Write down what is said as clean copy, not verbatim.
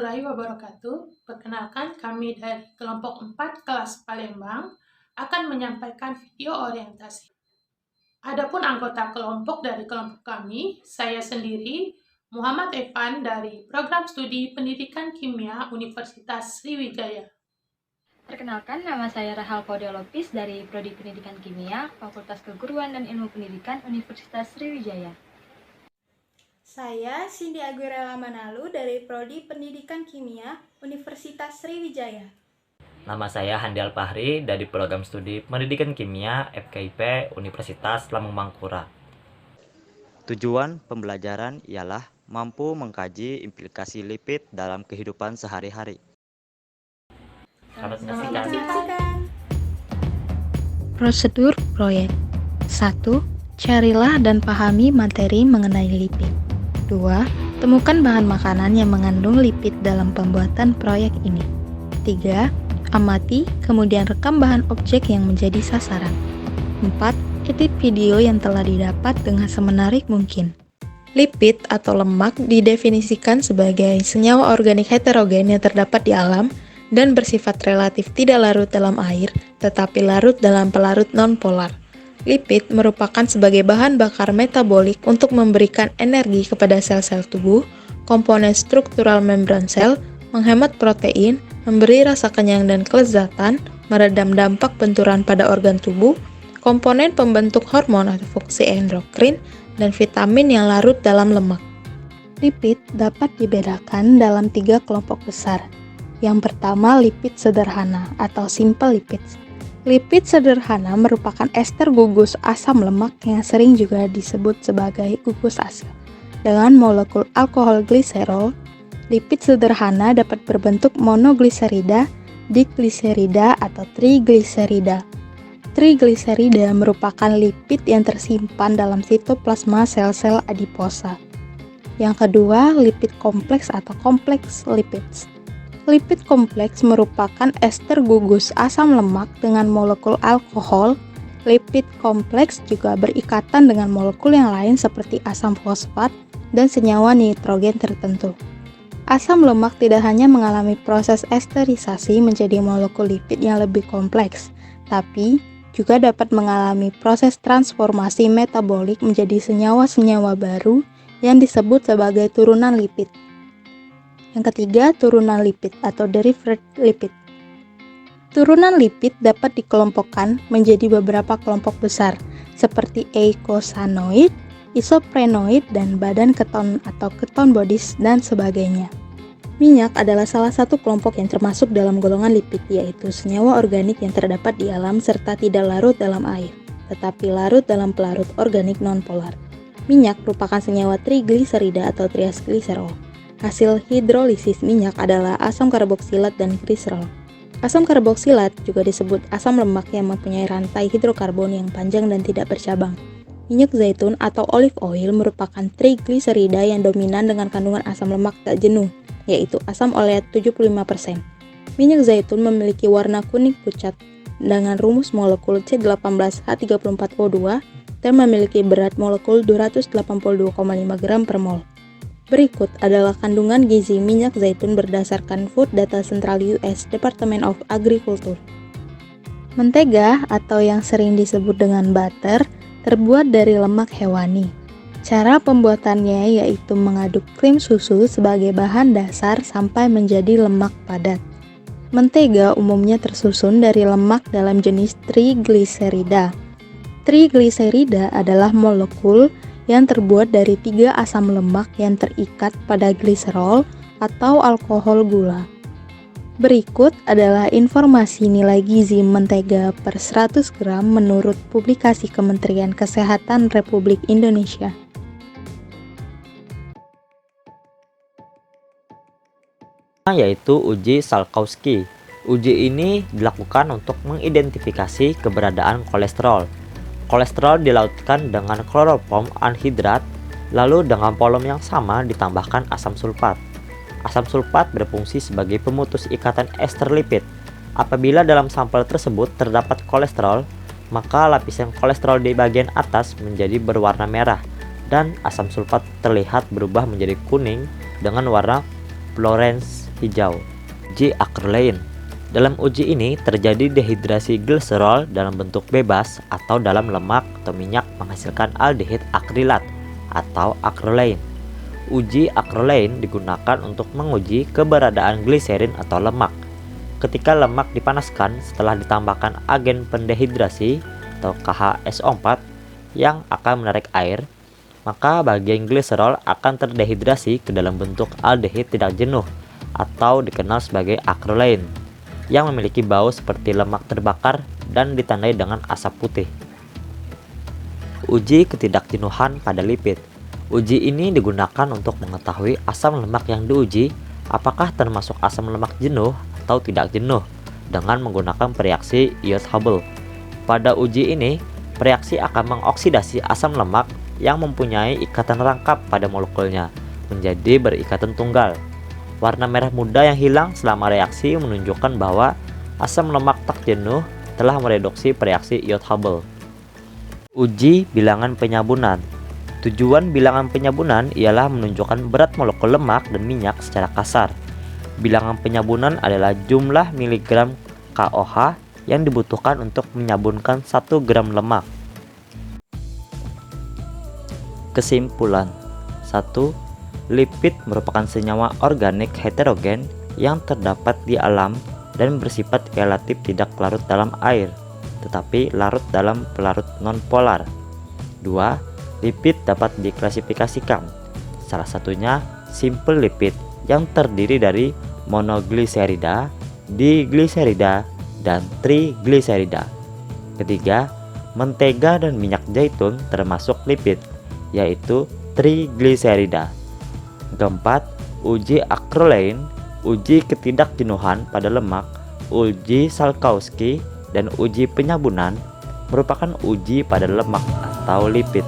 warahmatullahi wabarakatuh. Perkenalkan, kami dari kelompok 4 kelas Palembang akan menyampaikan video orientasi. Adapun anggota kelompok dari kelompok kami, saya sendiri, Muhammad Evan dari Program Studi Pendidikan Kimia Universitas Sriwijaya. Perkenalkan, nama saya Rahel Paudiolopis dari Prodi Pendidikan Kimia, Fakultas Keguruan dan Ilmu Pendidikan Universitas Sriwijaya. Saya Cindy Aguirela Manalu dari Prodi Pendidikan Kimia Universitas Sriwijaya. Nama saya Handial Fahri dari Program Studi Pendidikan Kimia FKIP Universitas Lambung Mangkurat. Tujuan pembelajaran ialah mampu mengkaji implikasi lipid dalam kehidupan sehari-hari. Selamat Selamat menyaksikan. menyaksikan. Prosedur proyek 1. Carilah dan pahami materi mengenai lipid. 2. Temukan bahan makanan yang mengandung lipid dalam pembuatan proyek ini. 3. Amati, kemudian rekam bahan objek yang menjadi sasaran. 4. Edit video yang telah didapat dengan semenarik mungkin. Lipid atau lemak didefinisikan sebagai senyawa organik heterogen yang terdapat di alam dan bersifat relatif tidak larut dalam air, tetapi larut dalam pelarut non-polar. Lipid merupakan sebagai bahan bakar metabolik untuk memberikan energi kepada sel-sel tubuh, komponen struktural membran sel, menghemat protein, memberi rasa kenyang dan kelezatan, meredam dampak benturan pada organ tubuh, komponen pembentuk hormon atau fungsi endokrin, dan vitamin yang larut dalam lemak. Lipid dapat dibedakan dalam 3 kelompok besar. Yang pertama, lipid sederhana atau simple lipids. Lipid sederhana merupakan ester gugus asam lemak yang sering juga disebut sebagai gugus asam. Dengan molekul alkohol gliserol, lipid sederhana dapat berbentuk monogliserida, digliserida, atau trigliserida. Trigliserida merupakan lipid yang tersimpan dalam sitoplasma sel-sel adiposa. Yang kedua, lipid kompleks atau kompleks lipids. Lipid kompleks merupakan ester gugus asam lemak dengan molekul alkohol. Lipid kompleks juga berikatan dengan molekul yang lain seperti asam fosfat dan senyawa nitrogen tertentu. Asam lemak tidak hanya mengalami proses esterisasi menjadi molekul lipid yang lebih kompleks, tapi juga dapat mengalami proses transformasi metabolik menjadi senyawa-senyawa baru yang disebut sebagai turunan lipid. Yang ketiga, turunan lipid atau derived lipid. Turunan lipid dapat dikelompokkan menjadi beberapa kelompok besar, seperti eicosanoid, isoprenoid, dan badan keton atau keton bodies, dan sebagainya. Minyak adalah salah satu kelompok yang termasuk dalam golongan lipid, yaitu senyawa organik yang terdapat di alam serta tidak larut dalam air, tetapi larut dalam pelarut organik non-polar. Minyak merupakan senyawa trigliserida atau triacylglycerol. Hasil hidrolisis minyak adalah asam karboksilat dan gliserol. Asam karboksilat juga disebut asam lemak yang mempunyai rantai hidrokarbon yang panjang dan tidak bercabang. Minyak zaitun atau olive oil merupakan trigliserida yang dominan dengan kandungan asam lemak tak jenuh, yaitu asam oleat 75%. Minyak zaitun memiliki warna kuning pucat dengan rumus molekul C18H34O2 dan memiliki berat molekul 282,5 gram per mol. Berikut adalah kandungan gizi minyak zaitun berdasarkan Food Data Central US Department of Agriculture. Mentega atau yang sering disebut dengan butter terbuat dari lemak hewani. Cara pembuatannya yaitu mengaduk krim susu sebagai bahan dasar sampai menjadi lemak padat. Mentega umumnya tersusun dari lemak dalam jenis trigliserida. Trigliserida adalah molekul yang terbuat dari 3 asam lemak yang terikat pada gliserol atau alkohol gula. Berikut adalah informasi nilai gizi mentega per 100 gram menurut publikasi Kementerian Kesehatan Republik Indonesia. Yaitu uji Salkowski. Uji ini dilakukan untuk mengidentifikasi keberadaan kolesterol. Kolesterol dilautkan dengan kloroform anhidrat, lalu dengan volume yang sama ditambahkan asam sulfat. Asam sulfat berfungsi sebagai pemutus ikatan ester lipid. Apabila dalam sampel tersebut terdapat kolesterol, maka lapisan kolesterol di bagian atas menjadi berwarna merah dan asam sulfat terlihat berubah menjadi kuning dengan warna fluorescence hijau. Uji acrolein. Dalam uji ini terjadi dehidrasi gliserol dalam bentuk bebas atau dalam lemak atau minyak menghasilkan aldehid akrilat atau acrolein. Uji acrolein digunakan untuk menguji keberadaan gliserin atau lemak. Ketika lemak dipanaskan setelah ditambahkan agen pendehidrasi atau KHSO4 yang akan menarik air, maka bagian gliserol akan terdehidrasi ke dalam bentuk aldehid tidak jenuh atau dikenal sebagai acrolein yang memiliki bau seperti lemak terbakar dan ditandai dengan asap putih. Uji ketidakjenuhan pada lipid. Uji ini digunakan untuk mengetahui asam lemak yang diuji apakah termasuk asam lemak jenuh atau tidak jenuh dengan menggunakan reaksi Iott-Hubble. Pada uji ini, reaksi akan mengoksidasi asam lemak yang mempunyai ikatan rangkap pada molekulnya menjadi berikatan tunggal. Warna merah muda yang hilang selama reaksi menunjukkan bahwa asam lemak tak jenuh telah mereduksi reaksi Iott-Hubble. Uji bilangan penyabunan. Tujuan bilangan penyabunan ialah menunjukkan berat molekul lemak dan minyak secara kasar. Bilangan penyabunan adalah jumlah miligram KOH yang dibutuhkan untuk menyabunkan 1 gram lemak. Kesimpulan. 1. Lipid merupakan senyawa organik heterogen yang terdapat di alam dan bersifat relatif tidak larut dalam air, tetapi larut dalam pelarut nonpolar. 2. Lipid dapat diklasifikasikan. Salah satunya simple lipid yang terdiri dari monogliserida, digliserida, dan trigliserida. Ketiga, mentega dan minyak zaitun termasuk lipid, yaitu trigliserida. Keempat, uji acrolein, uji ketidakjenuhan pada lemak, uji Salkowski, dan uji penyabunan merupakan uji pada lemak atau lipid.